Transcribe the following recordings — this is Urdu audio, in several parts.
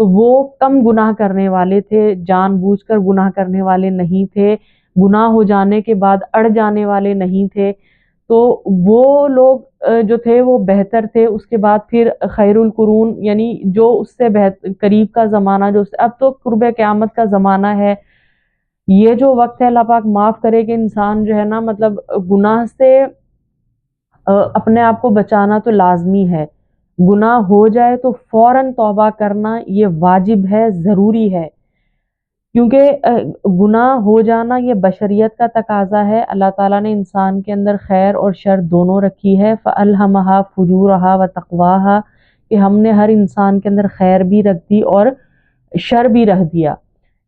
تو وہ کم گناہ کرنے والے تھے، جان بوجھ کر گناہ کرنے والے نہیں تھے، گناہ ہو جانے کے بعد اڑ جانے والے نہیں تھے. تو وہ لوگ جو تھے وہ بہتر تھے. اس کے بعد پھر خیر القرون یعنی جو اس سے قریب کا زمانہ، اب تو قرب قیامت کا زمانہ ہے. یہ جو وقت ہے اللہ پاک معاف کرے کہ انسان جو ہے نا مطلب گناہ سے اپنے آپ کو بچانا تو لازمی ہے. گناہ ہو جائے تو فوراً توبہ کرنا یہ واجب ہے، ضروری ہے، کیونکہ گناہ ہو جانا یہ بشریت کا تقاضا ہے. اللہ تعالیٰ نے انسان کے اندر خیر اور شر دونوں رکھی ہے. فَأَلْهَمَهَا فُجُورَهَا وَتَقْوَاهَا کہ ہم نے ہر انسان کے اندر خیر بھی رکھ دی اور شر بھی رکھ دیا.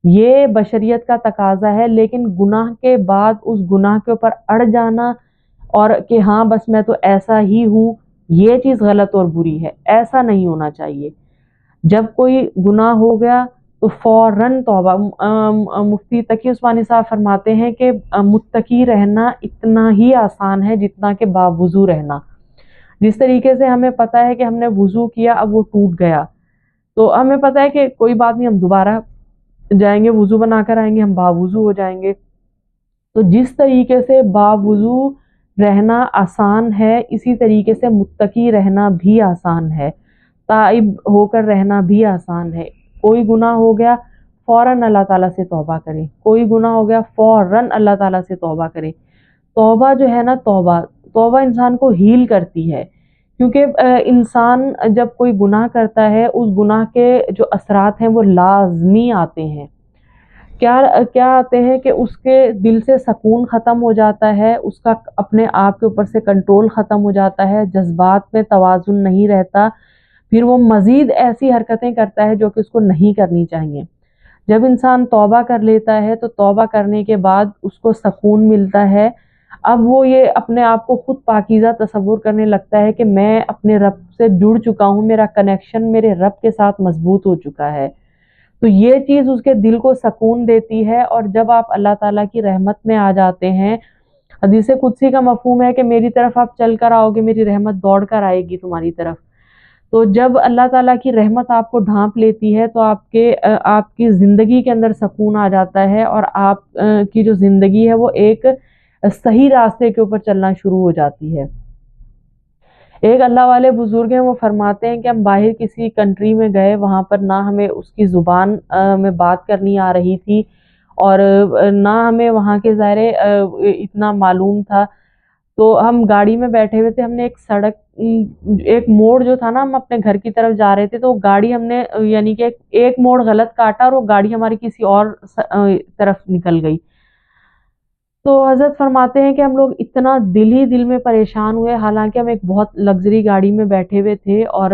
یہ بشریت کا تقاضا ہے. لیکن گناہ کے بعد اس گناہ کے اوپر اڑ جانا اور کہ ہاں بس میں تو ایسا ہی ہوں، یہ چیز غلط اور بری ہے. ایسا نہیں ہونا چاہیے. جب کوئی گناہ ہو گیا تو فوراً توبہ. مفتی تقی عثمانی صاحب فرماتے ہیں کہ متقی رہنا اتنا ہی آسان ہے جتنا کہ باوضو رہنا. جس طریقے سے ہمیں پتہ ہے کہ ہم نے وضو کیا، اب وہ ٹوٹ گیا، تو ہمیں پتہ ہے کہ کوئی بات نہیں، ہم دوبارہ جائیں گے، وضو بنا کر آئیں گے، ہم باوضو ہو جائیں گے. تو جس طریقے سے باوضو رہنا آسان ہے، اسی طریقے سے متقی رہنا بھی آسان ہے، تائب ہو کر رہنا بھی آسان ہے. کوئی گناہ ہو گیا فوراً اللہ تعالیٰ سے توبہ کریں. کوئی گناہ ہو گیا فوراً اللہ تعالیٰ سے توبہ کریں. توبہ جو ہے نا، توبہ انسان کو ہیل کرتی ہے. کیونکہ انسان جب کوئی گناہ کرتا ہے، اس گناہ کے جو اثرات ہیں وہ لازمی آتے ہیں. کیا آتے ہیں کہ اس کے دل سے سکون ختم ہو جاتا ہے، اس کا اپنے آپ کے اوپر سے کنٹرول ختم ہو جاتا ہے، جذبات میں توازن نہیں رہتا، پھر وہ مزید ایسی حرکتیں کرتا ہے جو کہ اس کو نہیں کرنی چاہیے. جب انسان توبہ کر لیتا ہے تو توبہ کرنے کے بعد اس کو سکون ملتا ہے. اب وہ یہ اپنے آپ کو خود پاکیزہ تصور کرنے لگتا ہے کہ میں اپنے رب سے جڑ چکا ہوں، میرا کنیکشن میرے رب کے ساتھ مضبوط ہو چکا ہے. تو یہ چیز اس کے دل کو سکون دیتی ہے. اور جب آپ اللہ تعالیٰ کی رحمت میں آ جاتے ہیں، حدیث قدسی کا مفہوم ہے کہ میری طرف آپ چل کر آؤ گے، میری رحمت دوڑ کر آئے گی تمہاری طرف. تو جب اللہ تعالیٰ کی رحمت آپ کو ڈھانپ لیتی ہے تو آپ کی زندگی کے اندر سکون آ جاتا ہے، اور آپ کی جو زندگی ہے وہ ایک صحیح راستے کے اوپر چلنا شروع ہو جاتی ہے. ایک اللہ والے بزرگ ہیں، وہ فرماتے ہیں کہ ہم باہر کسی کنٹری میں گئے، وہاں پر نہ ہمیں اس کی زبان میں بات کرنی آ رہی تھی اور نہ ہمیں وہاں کے ظاہر اتنا معلوم تھا. تو ہم گاڑی میں بیٹھے ہوئے تھے، ہم نے ایک موڑ جو تھا نا، ہم اپنے گھر کی طرف جا رہے تھے، تو گاڑی ہم نے یعنی کہ ایک موڑ غلط کاٹا اور وہ گاڑی ہماری کسی اور طرف نکل گئی. تو حضرت فرماتے ہیں کہ ہم لوگ اتنا دل میں پریشان ہوئے، حالانکہ ہم ایک بہت لگژری گاڑی میں بیٹھے ہوئے تھے، اور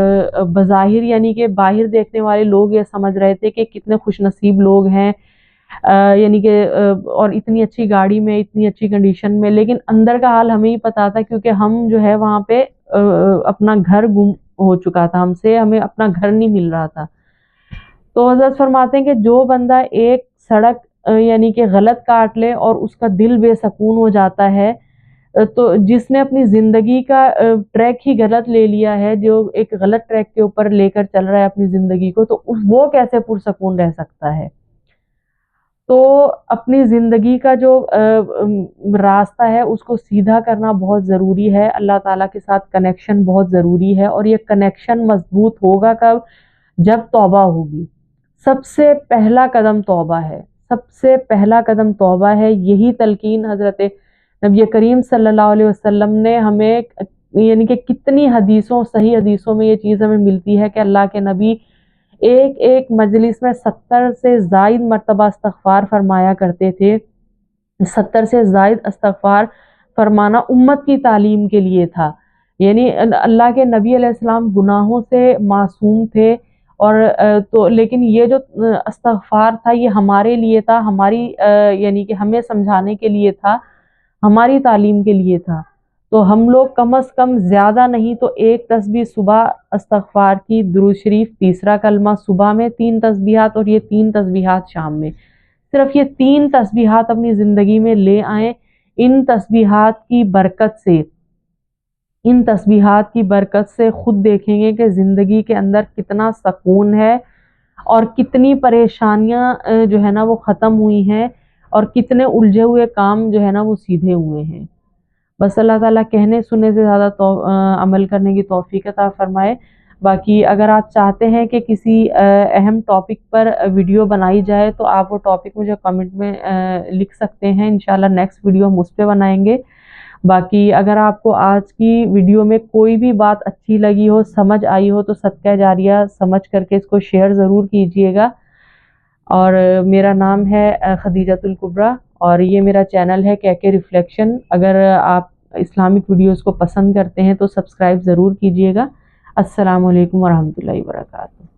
بظاہر یعنی کہ باہر دیکھنے والے لوگ یہ سمجھ رہے تھے کہ کتنے خوش نصیب لوگ ہیں، یعنی کہ اور اتنی اچھی گاڑی میں، اتنی اچھی کنڈیشن میں. لیکن اندر کا حال ہمیں ہی پتا تھا، کیونکہ ہم جو ہے وہاں پہ اپنا گھر گم ہو چکا تھا، ہمیں اپنا گھر نہیں مل رہا تھا. تو حضرت فرماتے ہیں کہ جو بندہ ایک سڑک یعنی کہ غلط کاٹ لے اور اس کا دل بے سکون ہو جاتا ہے، تو جس نے اپنی زندگی کا ٹریک ہی غلط لے لیا ہے، جو ایک غلط ٹریک کے اوپر لے کر چل رہا ہے اپنی زندگی کو، تو وہ کیسے پرسکون رہ سکتا ہے؟ تو اپنی زندگی کا جو راستہ ہے اس کو سیدھا کرنا بہت ضروری ہے. اللہ تعالیٰ کے ساتھ کنیکشن بہت ضروری ہے، اور یہ کنیکشن مضبوط ہوگا کب؟ جب توبہ ہوگی. سب سے پہلا قدم توبہ ہے، سب سے پہلا قدم توبہ ہے. یہی تلقین حضرت نبی کریم صلی اللہ علیہ وسلم نے ہمیں، یعنی کہ کتنی حدیثوں، صحیح حدیثوں میں یہ چیز ہمیں ملتی ہے کہ اللہ کے نبی ایک مجلس میں 70 سے زائد مرتبہ استغفار فرمایا کرتے تھے. 70 سے زائد استغفار فرمانا امت کی تعلیم کے لیے تھا. یعنی اللہ کے نبی علیہ السلام گناہوں سے معصوم تھے، اور تو لیکن یہ جو استغفار تھا یہ ہمارے لیے تھا، ہماری یعنی کہ ہمیں سمجھانے کے لیے تھا، ہماری تعلیم کے لیے تھا. تو ہم لوگ کم از کم زیادہ نہیں تو ایک تسبیح صبح استغفار کی، درود شریف تیسرا کلمہ صبح میں 3 تسبیحات، اور یہ 3 تسبیحات شام میں. صرف یہ 3 تسبیحات اپنی زندگی میں لے آئیں. ان تسبیحات کی برکت سے خود دیکھیں گے کہ زندگی کے اندر کتنا سکون ہے، اور کتنی پریشانیاں جو ہے نا وہ ختم ہوئی ہیں اور کتنے الجھے ہوئے کام جو ہے نا وہ سیدھے ہوئے ہیں۔ بس اللہ تعالیٰ کہنے سننے سے زیادہ عمل کرنے کی توفیق عطا فرمائے۔ باقی اگر آپ چاہتے ہیں کہ کسی اہم ٹاپک پر ویڈیو بنائی جائے تو آپ وہ ٹاپک مجھے کمنٹ میں لکھ سکتے ہیں، انشاءاللہ نیکسٹ ویڈیو ہم اس پہ بنائیں گے۔ باقی اگر آپ کو آج کی ویڈیو میں کوئی بھی بات اچھی لگی ہو، سمجھ آئی ہو، تو صدقہ جاریہ سمجھ کر کے اس کو شیئر ضرور کیجئے گا۔ اور میرا نام ہے خدیجۃ الکبریٰ اور یہ میرا چینل ہے KK ریفلیکشن۔ اگر آپ اسلامک ویڈیوز کو پسند کرتے ہیں تو سبسکرائب ضرور کیجئے گا۔ السلام علیکم ورحمۃ اللہ وبرکاتہ۔